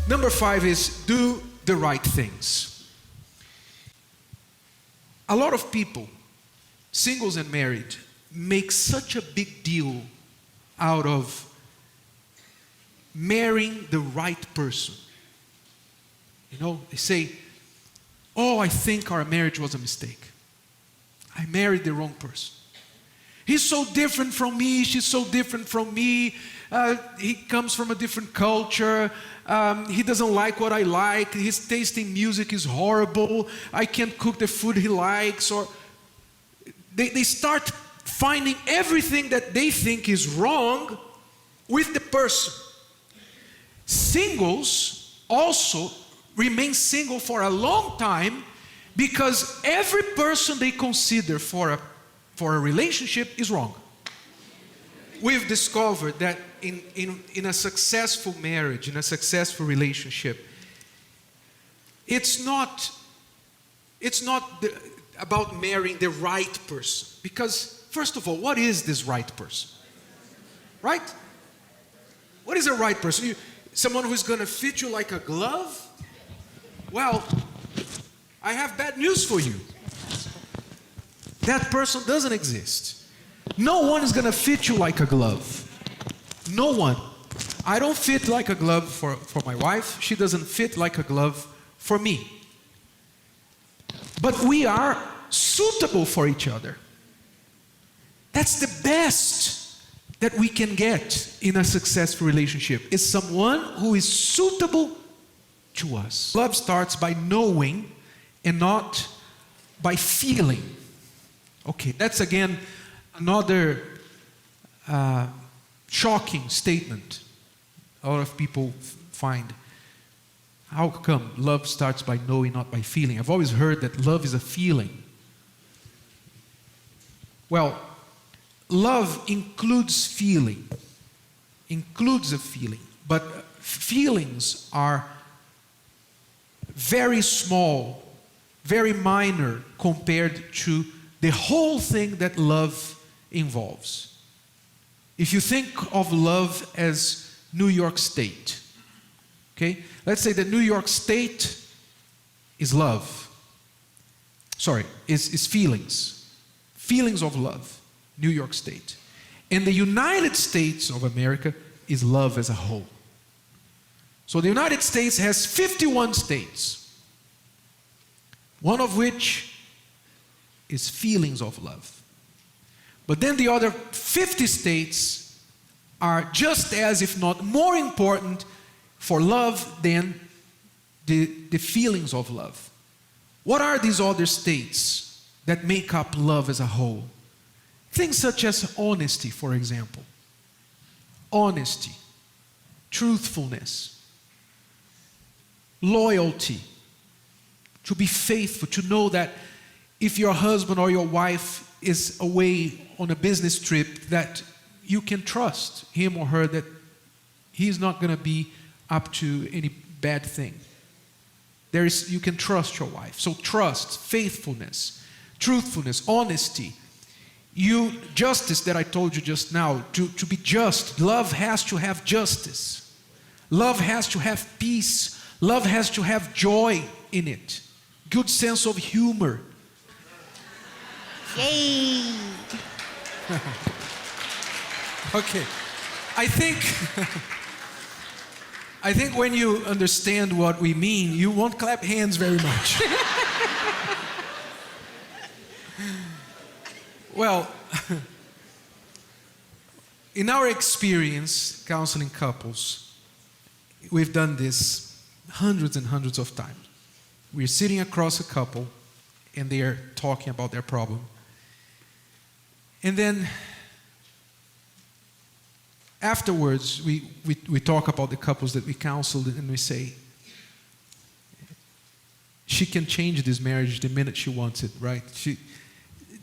Number 5 is do the right things. A lot of people, singles and married, make such a big deal out of marrying the right person. You know, they say, oh, I think our marriage was a mistake. I married the wrong person. He's so different from me, she's so different from me. He comes from a different culture. He doesn't like what I like. His taste in music is horrible. I can't cook the food he likes. Or they start finding everything that they think is wrong with the person. Singles also remain single for a long time because every person they consider for a relationship is wrong. We've discovered that in a successful marriage, in a successful relationship, it's not about marrying the right person. Because, first of all, what is this right person? Right? What is a right person? Someone who's going to fit you like a glove? Well, I have bad news for you. That person doesn't exist. No one is going to fit you like a glove. No one. I don't fit like a glove for my wife. She doesn't fit like a glove for me. But we are suitable for each other. That's the best that we can get in a successful relationship, is someone who is suitable to us. Love starts by knowing and not by feeling. Okay, that's again another shocking statement a lot of people find. How come love starts by knowing, not by feeling? I've always heard that love is a feeling. Well, love includes feeling, includes a feeling, but feelings are very small, very minor compared to the whole thing that love involves. If you think of love as New York State, okay? Let's say that New York State is love. Sorry, is feelings. Feelings of love, New York State. And the United States of America is love as a whole. So the United States has 51 states, one of which is feelings of love. But then the other 50 states are just as, if not more important for love than the feelings of love. What are these other states that make up love as a whole? Things such as honesty, for example. Honesty, truthfulness, loyalty, to be faithful, to know that if your husband or your wife is away on a business trip, that you can trust him or her that he's not going to be up to any bad thing. You can trust your wife. So trust, faithfulness, truthfulness, honesty. Justice that I told you just now, to be just. Love has to have justice. Love has to have peace. Love has to have joy in it. Good sense of humor. Yay! Okay. I think when you understand what we mean, you won't clap hands very much. Well, in our experience counseling couples, we've done this hundreds and hundreds of times. We're sitting across a couple and they are talking about their problem. And then afterwards, we talk about the couples that we counseled and we say, she can change this marriage the minute she wants it, right?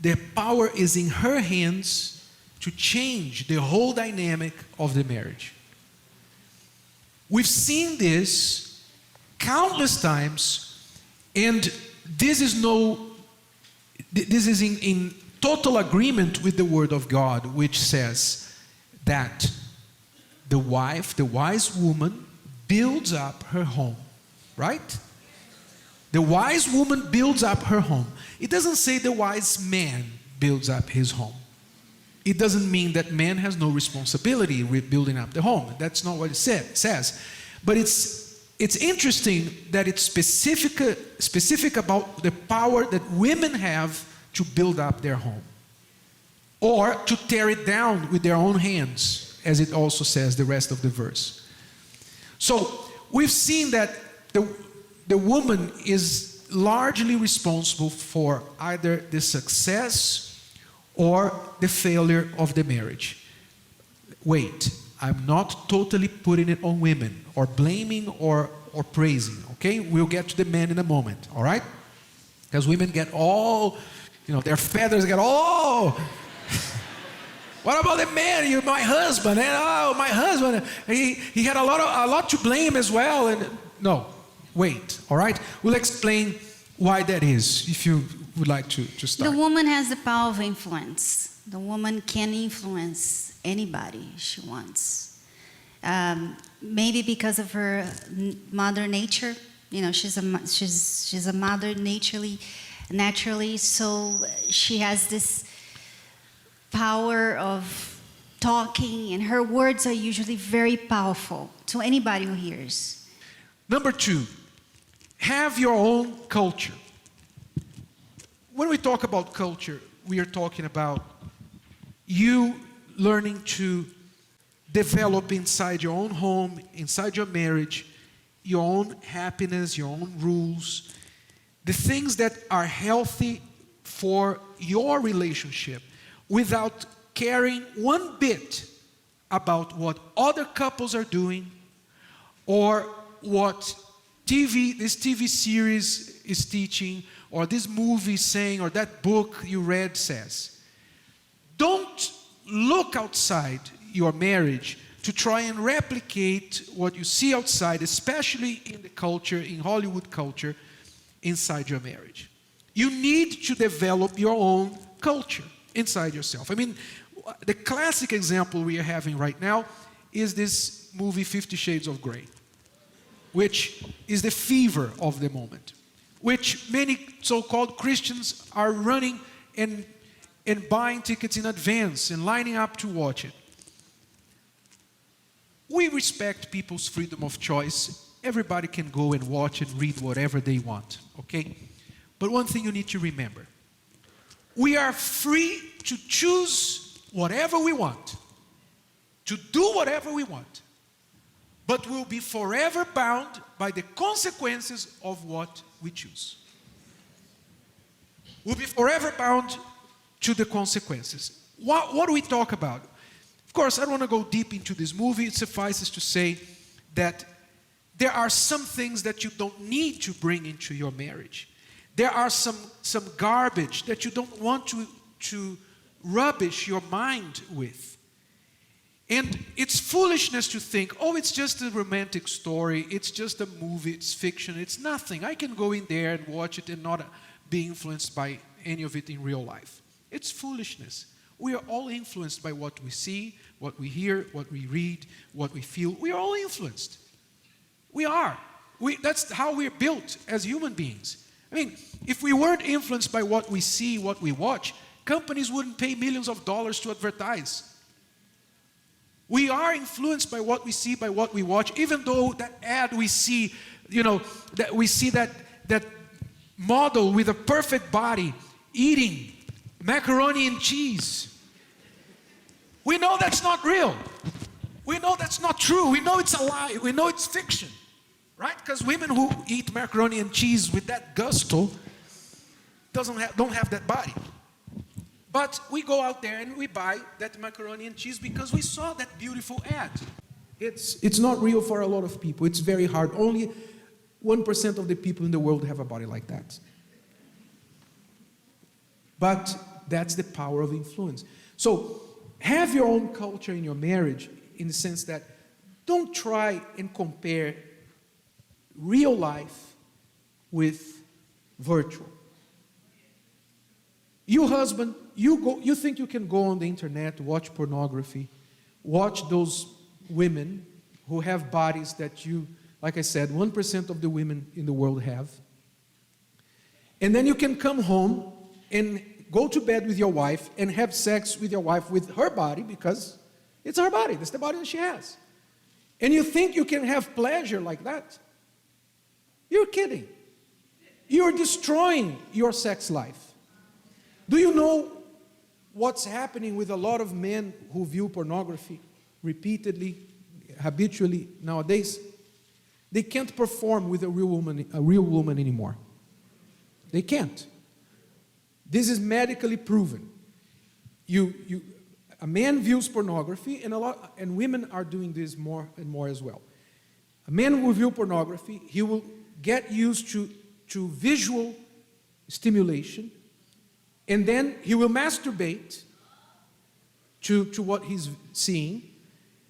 The power is in her hands to change the whole dynamic of the marriage. We've seen this countless times, and this is in total agreement with the Word of God, which says that the wife, the wise woman, builds up her home, right? The wise woman builds up her home. It doesn't say the wise man builds up his home. It doesn't mean that man has no responsibility with building up the home. That's not what it says. But it's interesting that it's specific about the power that women have to build up their home, or to tear it down with their own hands, as it also says the rest of the verse. So we've seen that the woman is largely responsible for either the success or the failure of the marriage. Wait, I'm not totally putting it on women, or blaming or praising, okay? We'll get to the men in a moment, all right? Because women get all, their feathers get all... What about the man? You're my husband. And my husband, he had a lot to blame as well. And no, wait, all right? We'll explain why that is, if you would like to start. The woman has the power of influence. The woman can influence anybody she wants. Maybe because of her mother nature. She's a mother naturally, so she has this power of talking, and her words are usually very powerful to anybody who hears. Number 2, have your own culture. When we talk about culture, we are talking about you learning to develop inside your own home, inside your marriage, your own happiness, your own rules, the things that are healthy for your relationship, without caring one bit about what other couples are doing, or what this TV series is teaching, or this movie is saying, or that book you read says. Don't look outside your marriage to try and replicate what you see outside, especially in the culture, in Hollywood culture, inside your marriage. You need to develop your own culture inside yourself. I mean, the classic example we are having right now is this movie 50 Shades of Grey, which is the fever of the moment, which many so-called Christians are running and buying tickets in advance and lining up to watch it. We respect people's freedom of choice. Everybody can go and watch and read whatever they want, okay? But one thing you need to remember: we are free to choose whatever we want, to do whatever we want, but we'll be forever bound by the consequences of what we choose. We'll be forever bound to the consequences. What do we talk about? Of course, I don't want to go deep into this movie. It suffices to say that there are some things that you don't need to bring into your marriage. There are some garbage that you don't want to rubbish your mind with. And it's foolishness to think, oh, it's just a romantic story, it's just a movie, it's fiction, it's nothing. I can go in there and watch it and not be influenced by any of it in real life. It's foolishness. We are all influenced by what we see, what we hear, what we read, what we feel. We are all influenced. We are. That's how we're built as human beings. I mean, if we weren't influenced by what we see, what we watch, companies wouldn't pay millions of dollars to advertise. We are influenced by what we see, by what we watch, even though that ad we see, that we see that model with a perfect body eating macaroni and cheese. We know that's not real. We know that's not true. We know it's a lie. We know it's fiction. Right? Because women who eat macaroni and cheese with that gusto don't have that body. But we go out there and we buy that macaroni and cheese because we saw that beautiful ad. It's not real for a lot of people. It's very hard. Only 1% of the people in the world have a body like that. But that's the power of influence. So have your own culture in your marriage, in the sense that don't try and compare real life with virtual. You husband, you think you can go on the internet, watch pornography, watch those women who have bodies that you like I said, 1% of the women in the world have. And then you can come home and go to bed with your wife and have sex with your wife with her body, because it's her body. That's the body that she has. And you think you can have pleasure like that? You're kidding. You're destroying your sex life. Do you know what's happening with a lot of men who view pornography repeatedly, habitually nowadays? They can't perform with a real woman anymore. They can't. This is medically proven. A man views pornography, and women are doing this more and more as well. A man will view pornography, he will get used to visual stimulation, and then he will masturbate to what he's seeing.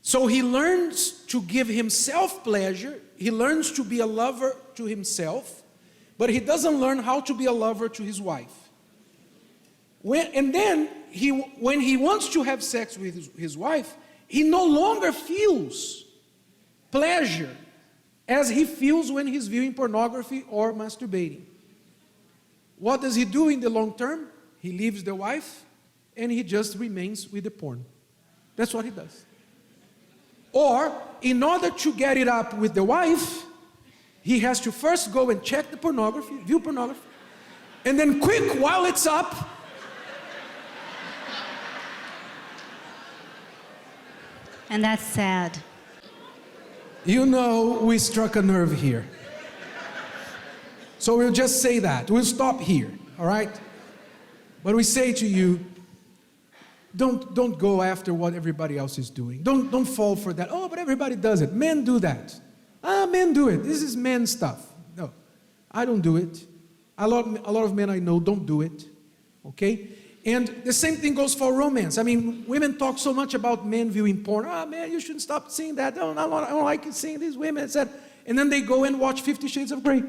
So he learns to give himself pleasure, he learns to be a lover to himself, but he doesn't learn how to be a lover to his wife. And then, when he wants to have sex with his wife, he no longer feels pleasure as he feels when he's viewing pornography or masturbating. What does he do in the long term? He leaves the wife and he just remains with the porn. That's what he does. Or, in order to get it up with the wife, he has to first go and check the pornography, view pornography, and then quick, while it's up, and that's sad. you know we struck a nerve here. So we'll just say that. We'll stop here, all right? But we say to you, don't go after what everybody else is doing. Don't fall for that. Oh, but everybody does it. Men do that. Men do it. This is men stuff. No, I don't do it. A lot of men I know don't do it. Okay? And the same thing goes for romance. I mean, women talk so much about men viewing porn. Man, you shouldn't stop seeing that. I don't like you seeing these women. And then they go and watch 50 Shades of Grey.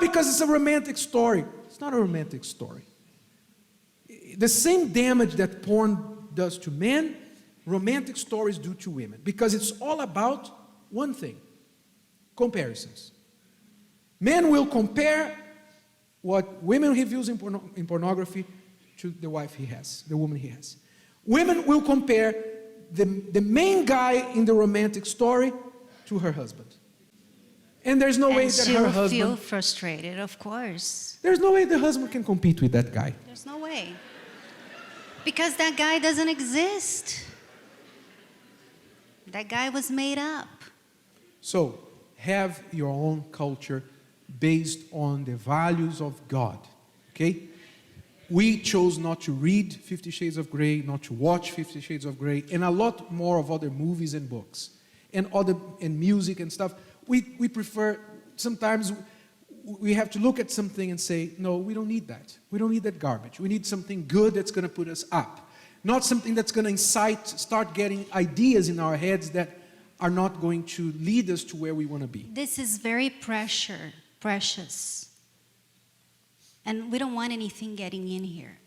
Because it's a romantic story. It's not a romantic story. The same damage that porn does to men, romantic stories do to women. Because it's all about one thing: comparisons. Men will compare what women he views in pornography to the wife he has, the woman he has. Women will compare the main guy in the romantic story to her husband. And there's no way that her husband... And she'll feel frustrated, of course. There's no way the husband can compete with that guy. There's no way. Because that guy doesn't exist. That guy was made up. So, have your own culture based on the values of God, okay? We chose not to read 50 Shades of Grey, not to watch 50 Shades of Grey, and a lot more of other movies and books, and music and stuff. We prefer, sometimes we have to look at something and say, no, we don't need that. We don't need that garbage. We need something good that's going to put us up. Not something that's going to start getting ideas in our heads that are not going to lead us to where we want to be. This is very precious. And we don't want anything getting in here.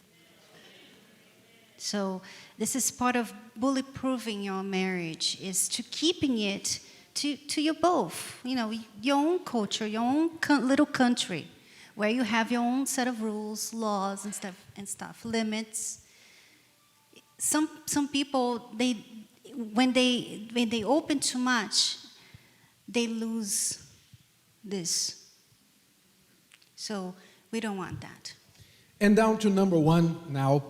So this is part of bulletproofing your marriage, is to keeping it to you both. You know, your own culture, your own little country, where you have your own set of rules, laws, and stuff, limits. Some people, when they open too much, they lose this. So we don't want that. And down to number 1 now.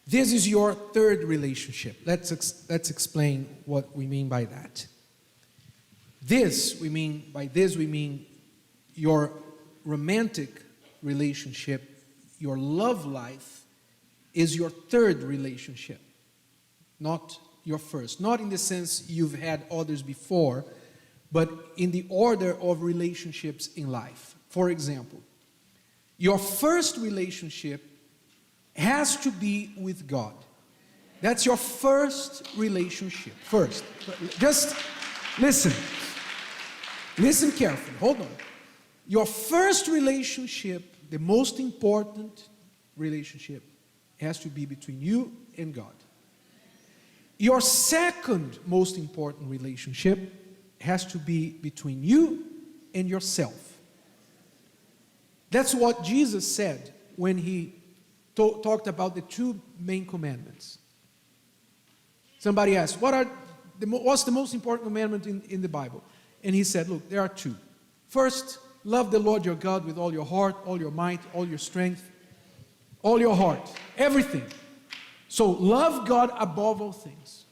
This is your third relationship. Let's explain what we mean by that. By this we mean your romantic relationship, your love life is your third relationship, not your first. Not in the sense you've had others before, but in the order of relationships in life. For example, your first relationship has to be with God. That's your first relationship. First. Just listen. Listen carefully. Hold on. Your first relationship, the most important relationship, has to be between you and God. Your second most important relationship has to be between you and yourself. That's what Jesus said when he talked about the two main commandments. Somebody asked, what's the most important commandment in the Bible? And he said, look, there are two. First, love the Lord your God with all your heart, all your might, all your strength, all your heart, everything. So love God above all things.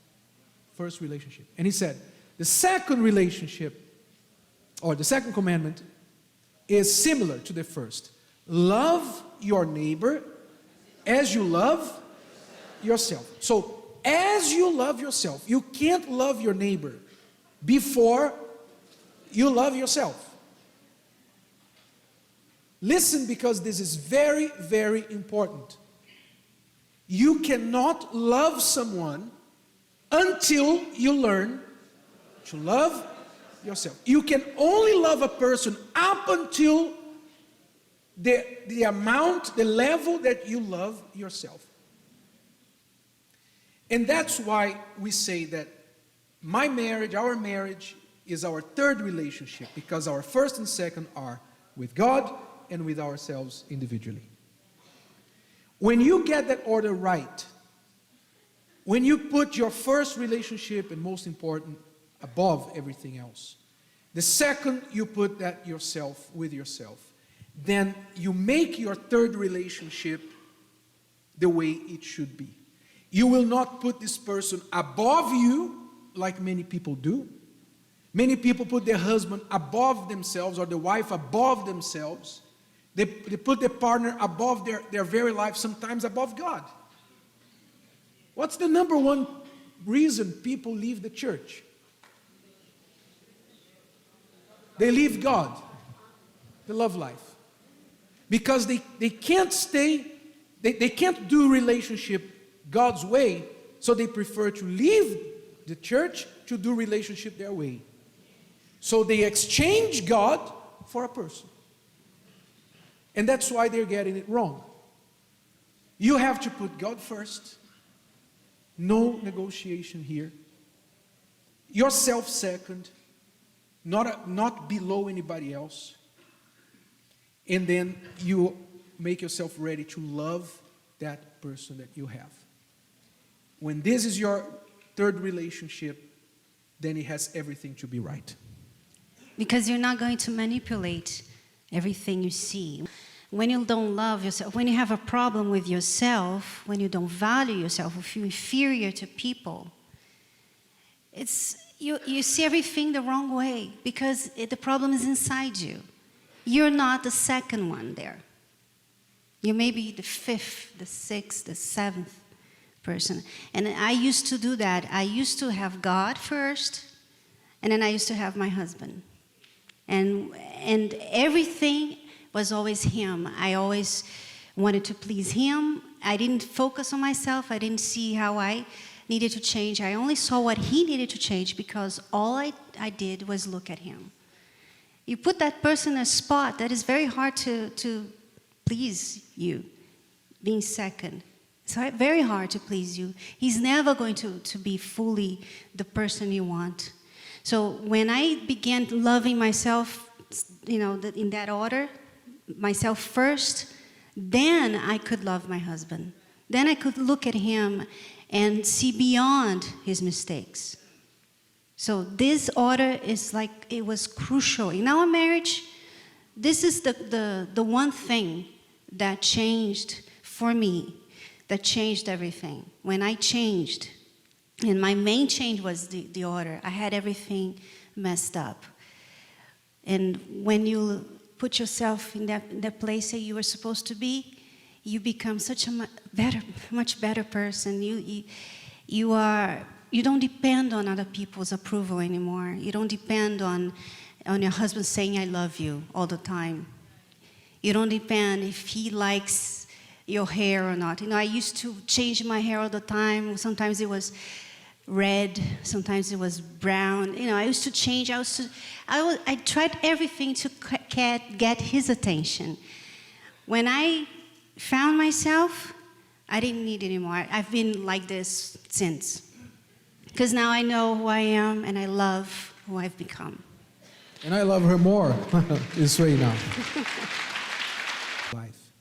First relationship. And he said, the second relationship, or the second commandment, is similar to the first. Love your neighbor as you love yourself. So, as you love yourself, you can't love your neighbor before you love yourself. Listen, because this is very, very important. You cannot love someone until you learn to love yourself. You can only love a person up until the amount, the level that you love yourself. And that's why we say that my marriage, our marriage, is our third relationship, because our first and second are with God and with ourselves individually. When you get that order right, when you put your first relationship, and most important, above everything else, the second you put that yourself with yourself, then you make your third relationship the way it should be. You will not put this person above you like many people do. Many people put their husband above themselves, or the wife above themselves. They put their partner above their very life, sometimes above God. What's the number one reason people leave the church? They leave God, the love life. Because they can't stay, they can't do relationship God's way, so they prefer to leave the church to do relationship their way. So they exchange God for a person. And that's why they're getting it wrong. You have to put God first. No negotiation here. Yourself second. Not below anybody else. And then you make yourself ready to love that person that you have. When this is your third relationship, then it has everything to be right. Because you're not going to manipulate everything you see. When you don't love yourself, when you have a problem with yourself, when you don't value yourself, if you're inferior to people, you see everything the wrong way, because the problem is inside you. You're not the second one there. You may be the fifth, the sixth, the seventh person. And I used to do that. I used to have God first, and then I used to have my husband. And everything was always him. I always wanted to please him. I didn't focus on myself. I didn't see how I needed to change. I only saw what he needed to change, because all I did was look at him. You put that person in a spot that is very hard to please you, being second. It's very hard to please you. He's never going to be fully the person you want. So when I began loving myself, in that order, myself first, then I could love my husband. Then I could look at him and see beyond his mistakes. So this order is like, it was crucial. In our marriage, this is the one thing that changed for me, that changed everything. When I changed, and my main change was the order. I had everything messed up. And when you put yourself in that place that you were supposed to be, you become such a much better person. You don't depend on other people's approval anymore. You don't depend on your husband saying I love you all the time. You don't depend if he likes your hair or not. I used to change my hair all the time. Sometimes it was red, sometimes it was brown. I used to change. I tried everything to get his attention. When I found myself, I didn't need it anymore. I've been like this since. Because now I know who I am, and I love who I've become. And I love her more this way now. Life.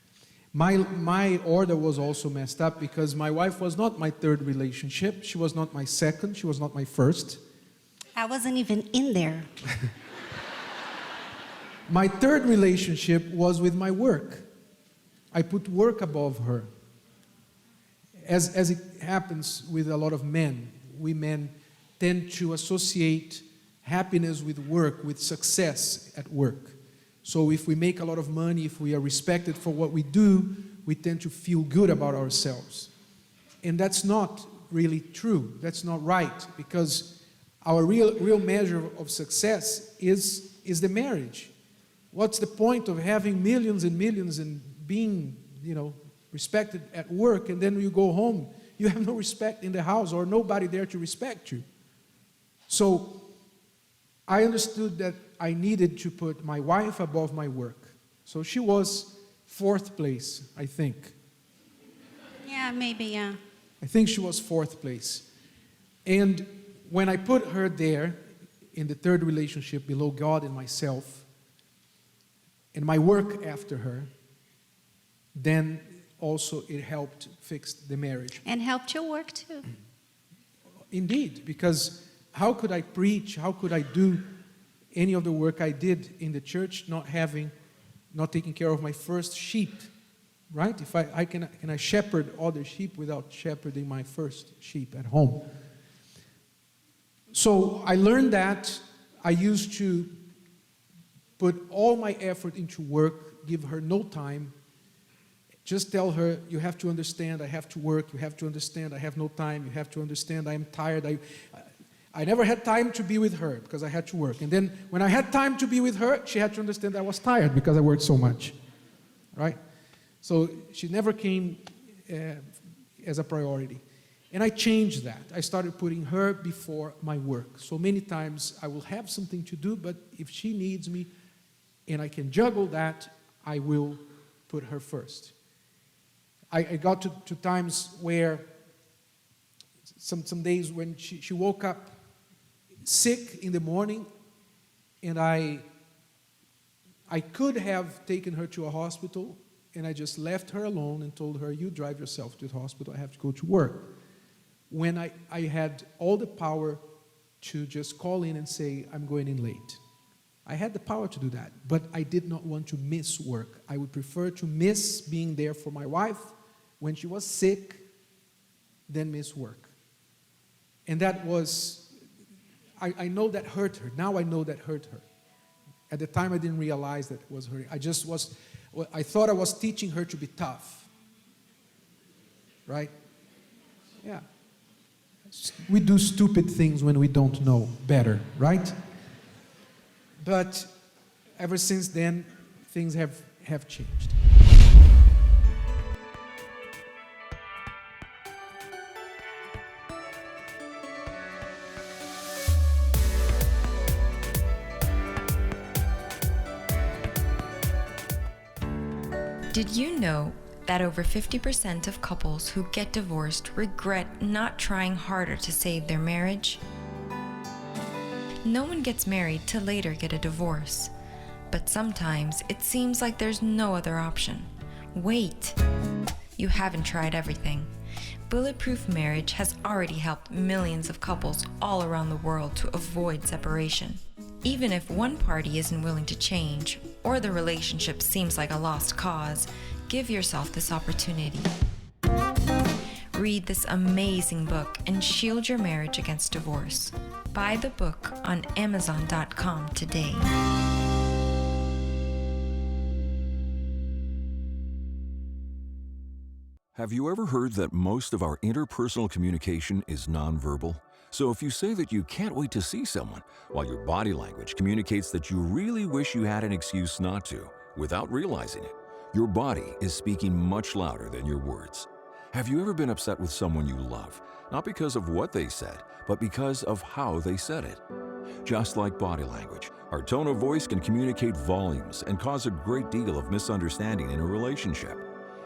My order was also messed up because my wife was not my third relationship. She was not my second. She was not my first. I wasn't even in there. My third relationship was with my work. I put work above her. As it happens with a lot of men, we men tend to associate happiness with work, with success at work. So if we make a lot of money, if we are respected for what we do, we tend to feel good about ourselves. And that's not really true. That's not right, because our real measure of success is the marriage. What's the point of having millions and millions and being, respected at work, and then you go home, you have no respect in the house or nobody there to respect you? So I understood that I needed to put my wife above my work. So she was fourth place, I think. Yeah, maybe, yeah. I think she was fourth place. And when I put her there in the third relationship below God and myself, and my work after her, then also it helped fix the marriage. And helped your work too. Indeed, because how could I preach, how could I do any of the work I did in the church not taking care of my first sheep, right? If I can I shepherd other sheep without shepherding my first sheep at home? So I learned that. I used to put all my effort into work, give her no time. Just tell her, you have to understand, I have to work. You have to understand, I have no time. You have to understand, I am tired. I never had time to be with her because I had to work. And then when I had time to be with her, she had to understand I was tired because I worked so much, right? So she never came as a priority. And I changed that. I started putting her before my work. So many times I will have something to do, but if she needs me and I can juggle that, I will put her first. I got to times where some days when she woke up sick in the morning, and I could have taken her to a hospital, and I just left her alone and told her, you drive yourself to the hospital, I have to go to work. When I had all the power to just call in and say, I'm going in late. I had the power to do that, but I did not want to miss work. I would prefer to miss being there for my wife when she was sick than miss work. And that was, I know that hurt her. Now I know that hurt her. At the time I didn't realize that it was hurting. I thought I was teaching her to be tough. Right? Yeah. We do stupid things when we don't know better, right? But ever since then, things have changed. Did you know that over 50% of couples who get divorced regret not trying harder to save their marriage? No one gets married to later get a divorce, but sometimes it seems like there's no other option. Wait! You haven't tried everything. Bulletproof Marriage has already helped millions of couples all around the world to avoid separation. Even if one party isn't willing to change, or the relationship seems like a lost cause, give yourself this opportunity. Read this amazing book and shield your marriage against divorce. Buy the book on Amazon.com today. Have you ever heard that most of our interpersonal communication is nonverbal? So if you say that you can't wait to see someone, while your body language communicates that you really wish you had an excuse not to, without realizing it, your body is speaking much louder than your words. Have you ever been upset with someone you love, not because of what they said, but because of how they said it? Just like body language, our tone of voice can communicate volumes and cause a great deal of misunderstanding in a relationship.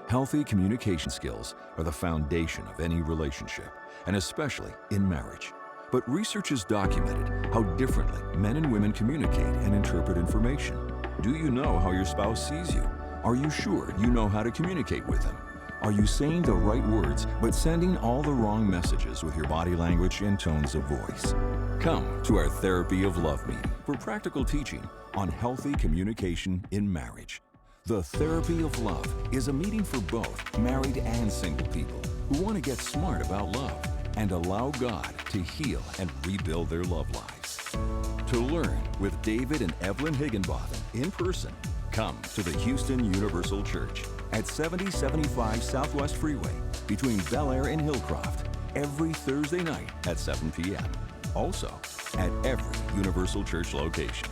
Healthy communication skills are the foundation of any relationship, and especially in marriage. but research has documented how differently men and women communicate and interpret information. Do you know how your spouse sees you? Are you sure you know how to communicate with them? Are you saying the right words but sending all the wrong messages with your body language and tones of voice? Come to our Therapy of Love meeting for practical teaching on healthy communication in marriage. The Therapy of Love is a meeting for both married and single people who want to get smart about love and allow God to heal and rebuild their love lives. To learn with David and Evelyn Higginbotham in person, come to the Houston Universal Church at 7075 Southwest Freeway between Bel Air and Hillcroft every Thursday night at 7 p.m. Also, at every Universal Church location.